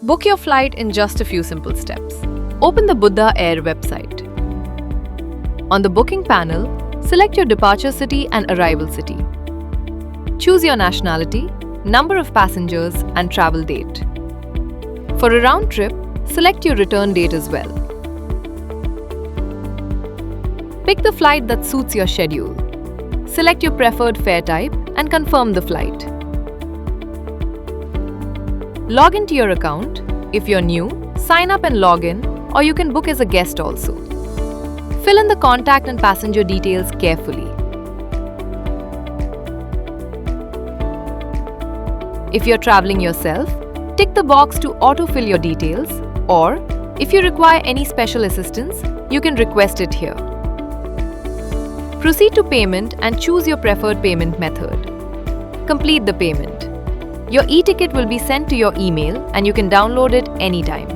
Book your flight in just a few simple steps. Open the Buddha Air website. On the booking panel, select your departure city and arrival city. Choose your nationality, number of passengers, and travel date. For a round trip, select your return date as well. Pick the flight that suits your schedule. Select your preferred fare type and confirm the flight. Log into your account. If you're new, sign up and log in, or you can book as a guest also. Fill in the contact and passenger details carefully. If you're traveling yourself, tick the box to autofill your details, or if you require any special assistance, you can request it here. Proceed to payment and choose your preferred payment method. Complete the payment. Your e-ticket will be sent to your email and you can download it anytime.